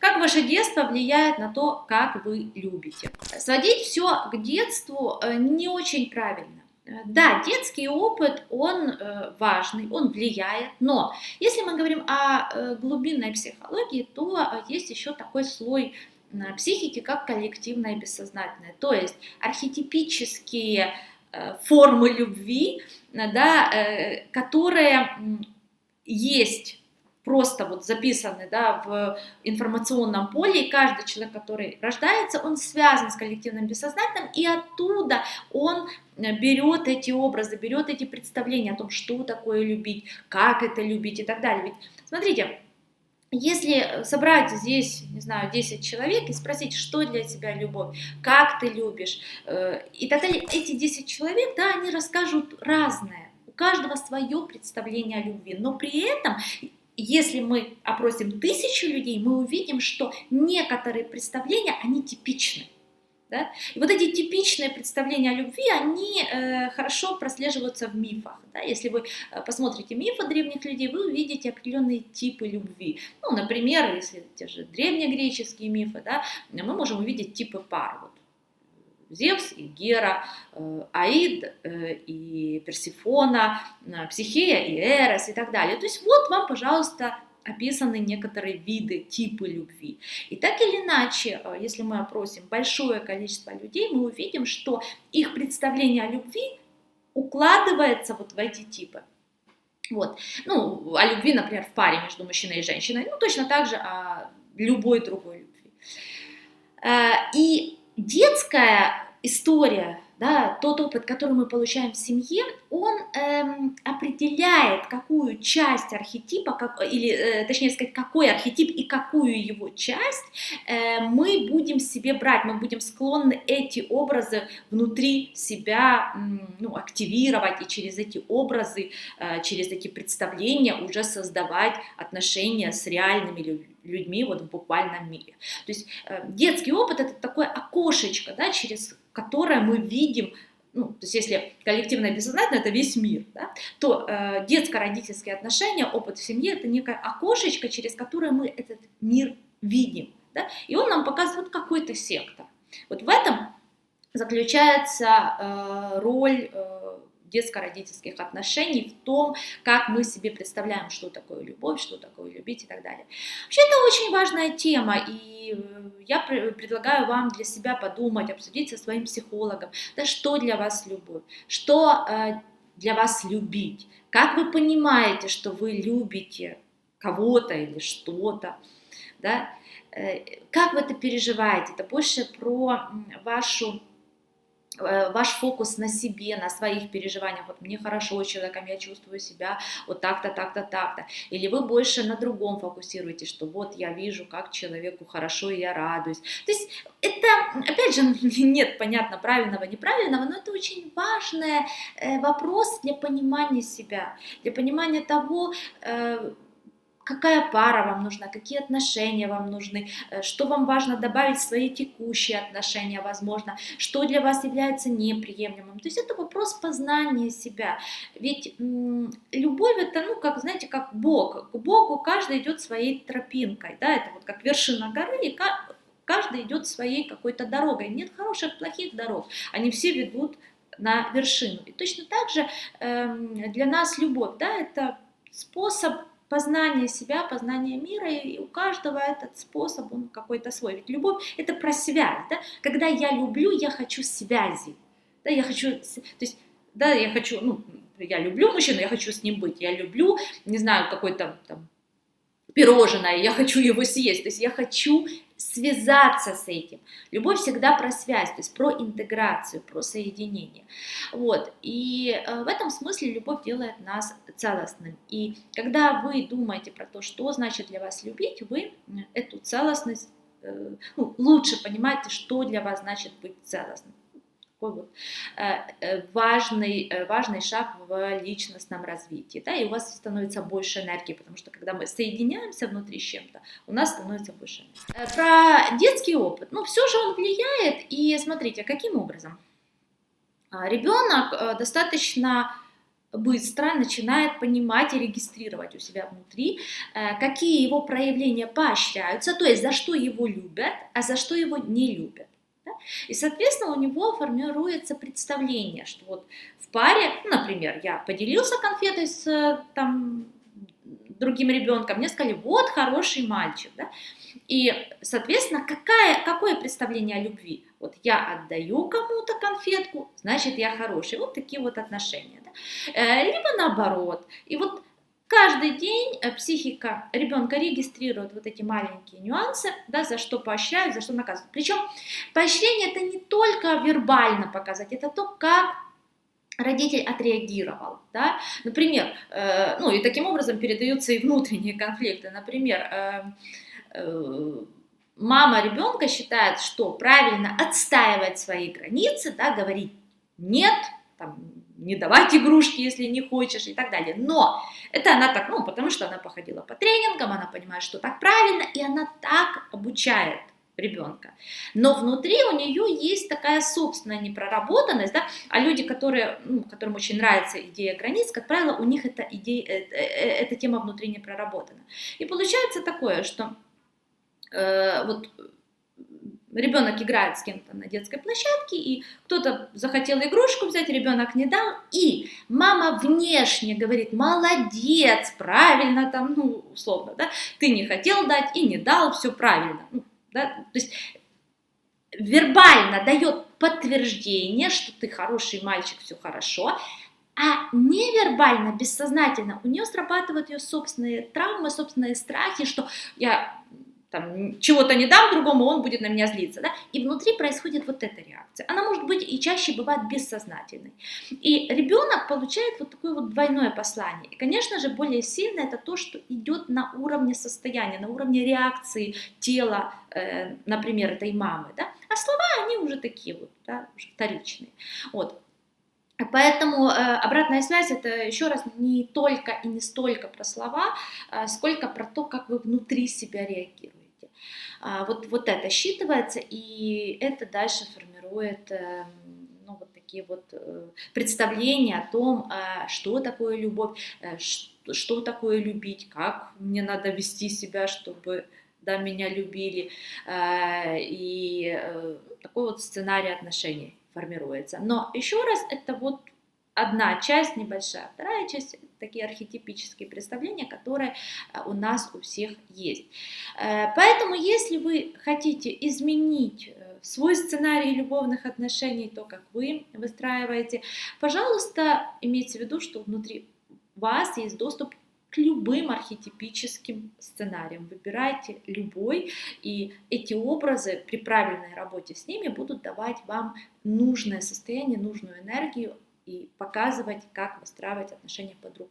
Как ваше детство влияет на то, как вы любите? Сводить все к детству не очень правильно. Да, детский опыт, он важный, он влияет, но если мы говорим о глубинной психологии, то есть еще такой слой психики, как коллективное и бессознательное, то есть архетипические формы любви, да, которые есть просто вот записаны, да, в информационном поле, и каждый человек, который рождается, он связан с коллективным бессознательным, и оттуда он берет эти образы, берет эти представления о том, что такое любить, как это любить и так далее. Ведь смотрите, если собрать здесь, не знаю, 10 человек и спросить, что для тебя любовь, как ты любишь, и так далее, эти 10 человек, да, они расскажут разное. У каждого свое представление о любви, но при этом, если мы опросим 1000 людей, мы увидим, что некоторые представления, они типичны. Да? И вот эти типичные представления о любви, они хорошо прослеживаются в мифах. Да? Если вы посмотрите мифы древних людей, вы увидите определенные типы любви. Ну, например, если те же древнегреческие мифы, да, мы можем увидеть типы пар. Вот. Зевс и Гера, Аид и Персифона, Психея и Эрос и так далее. То есть вот вам, пожалуйста, описаны некоторые виды, типы любви. И так или иначе, если мы опросим большое количество людей, мы увидим, что их представление о любви укладывается вот в эти типы. Вот. Ну, о любви, например, в паре между мужчиной и женщиной, ну, точно так же о любой другой любви. И детская история, да, тот опыт, который мы получаем в семье, он определяет, какую часть архетипа, или точнее сказать, какой архетип и какую его часть мы будем себе брать, мы будем склонны эти образы внутри себя активировать и через эти образы, через эти представления уже создавать отношения с реальными людьми вот в буквальном мире. То есть детский опыт — это такое окошечко, да, через которое мы видим, ну, то есть если коллективное бессознательное — это весь мир, да, то детско-родительские отношения, опыт в семье — это некое окошечко, через которое мы этот мир видим, да, и он нам показывает какой-то сектор. Вот в этом заключается роль детско-родительских отношений, в том, как мы себе представляем, что такое любовь, что такое любить и так далее. Вообще, это очень важная тема, и я предлагаю вам для себя подумать, обсудить со своим психологом, да, что для вас любовь, что для вас любить, как вы понимаете, что вы любите кого-то или что-то, да, как вы это переживаете, это больше про ваш фокус на себе, на своих переживаниях, вот мне хорошо с человеком, я чувствую себя вот так-то, так-то, так-то, или вы больше на другом фокусируете, что вот я вижу, как человеку хорошо, и я радуюсь. То есть это, опять же, нет, понятно, правильного, неправильного, но это очень важный вопрос для понимания себя, для понимания того, какая пара вам нужна, какие отношения вам нужны, что вам важно добавить в свои текущие отношения, возможно, что для вас является неприемлемым. То есть это вопрос познания себя. Ведь любовь — это, ну, как, знаете, как Бог. К Богу каждый идет своей тропинкой, да, это вот как вершина горы, и каждый идет своей какой-то дорогой. Нет хороших, плохих дорог, они все ведут на вершину. И точно так же для нас любовь, да, это способ познание себя, познание мира, и у каждого этот способ, он какой-то свой. Ведь любовь — это про связь, да? Когда я люблю, я хочу связи, да, я хочу, то есть, да, я хочу, ну, я люблю мужчину, я хочу с ним быть, я люблю, не знаю, какой-то там пирожное, я хочу его съесть, то есть я хочу связаться с этим. Любовь всегда про связь, то есть про интеграцию, про соединение. Вот. И в этом смысле любовь делает нас целостным. И когда вы думаете про то, что значит для вас любить, вы эту целостность лучше понимаете, что для вас значит быть целостным. Такой вот важный шаг в личностном развитии, да, и у вас становится больше энергии, потому что когда мы соединяемся внутри с чем-то, у нас становится больше энергии. Про детский опыт, ну, все же он влияет, и смотрите, каким образом? Ребенок достаточно быстро начинает понимать и регистрировать у себя внутри, какие его проявления поощряются, то есть за что его любят, а за что его не любят. Да? И, соответственно, у него формируется представление, что вот в паре, например, я поделился конфетой с там, другим ребенком, мне сказали, вот хороший мальчик, да? И, соответственно, какое представление о любви? Вот я отдаю кому-то конфетку, значит, я хороший. Вот такие вот отношения. Да? Либо наоборот. И вот каждый день психика ребенка регистрирует вот эти маленькие нюансы, да, за что поощряют, за что наказывают. Причем поощрение это не только вербально показать, это то, как родитель отреагировал, да, например, ну и таким образом передаются и внутренние конфликты, например, мама ребенка считает, что правильно отстаивать свои границы, да, говорить нет, там, не давать игрушки, если не хочешь и так далее. Но это она так, ну, потому что она походила по тренингам, она понимает, что так правильно, и она так обучает ребенка. Но внутри у нее есть такая собственная непроработанность, да, а люди, которым очень нравится идея границ, как правило, у них эта тема внутри не проработана. И получается такое, что вот ребенок играет с кем-то на детской площадке, и кто-то захотел игрушку взять, ребенок не дал, и мама внешне говорит, молодец, правильно там, ну, условно, да, ты не хотел дать и не дал, все правильно, ну, да, то есть вербально дает подтверждение, что ты хороший мальчик, все хорошо, а невербально, бессознательно у нее срабатывают ее собственные травмы, собственные страхи, что я там, чего-то не дам другому, он будет на меня злиться. Да? И внутри происходит вот эта реакция. Она может быть и чаще бывает бессознательной. И ребенок получает вот такое вот двойное послание. И, конечно же, более сильно это то, что идет на уровне состояния, на уровне реакции тела, например, этой мамы. Да? А слова, они уже такие вот, да, уже вторичные. Вот. Поэтому обратная связь это еще раз не только и не столько про слова, сколько про то, как вы внутри себя реагируете. Вот это считывается, и это дальше формирует ну, вот такие вот представления о том, что такое любовь, что такое любить, как мне надо вести себя, чтобы да, меня любили, и такой вот сценарий отношений формируется. Но еще раз, это вот одна часть небольшая, вторая часть – такие архетипические представления, которые у нас у всех есть. Поэтому, если вы хотите изменить свой сценарий любовных отношений, то, как вы выстраиваете, пожалуйста, имейте в виду, что внутри вас есть доступ к любым архетипическим сценариям. Выбирайте любой, и эти образы при правильной работе с ними будут давать вам нужное состояние, нужную энергию и показывать, как выстраивать отношения по-другому.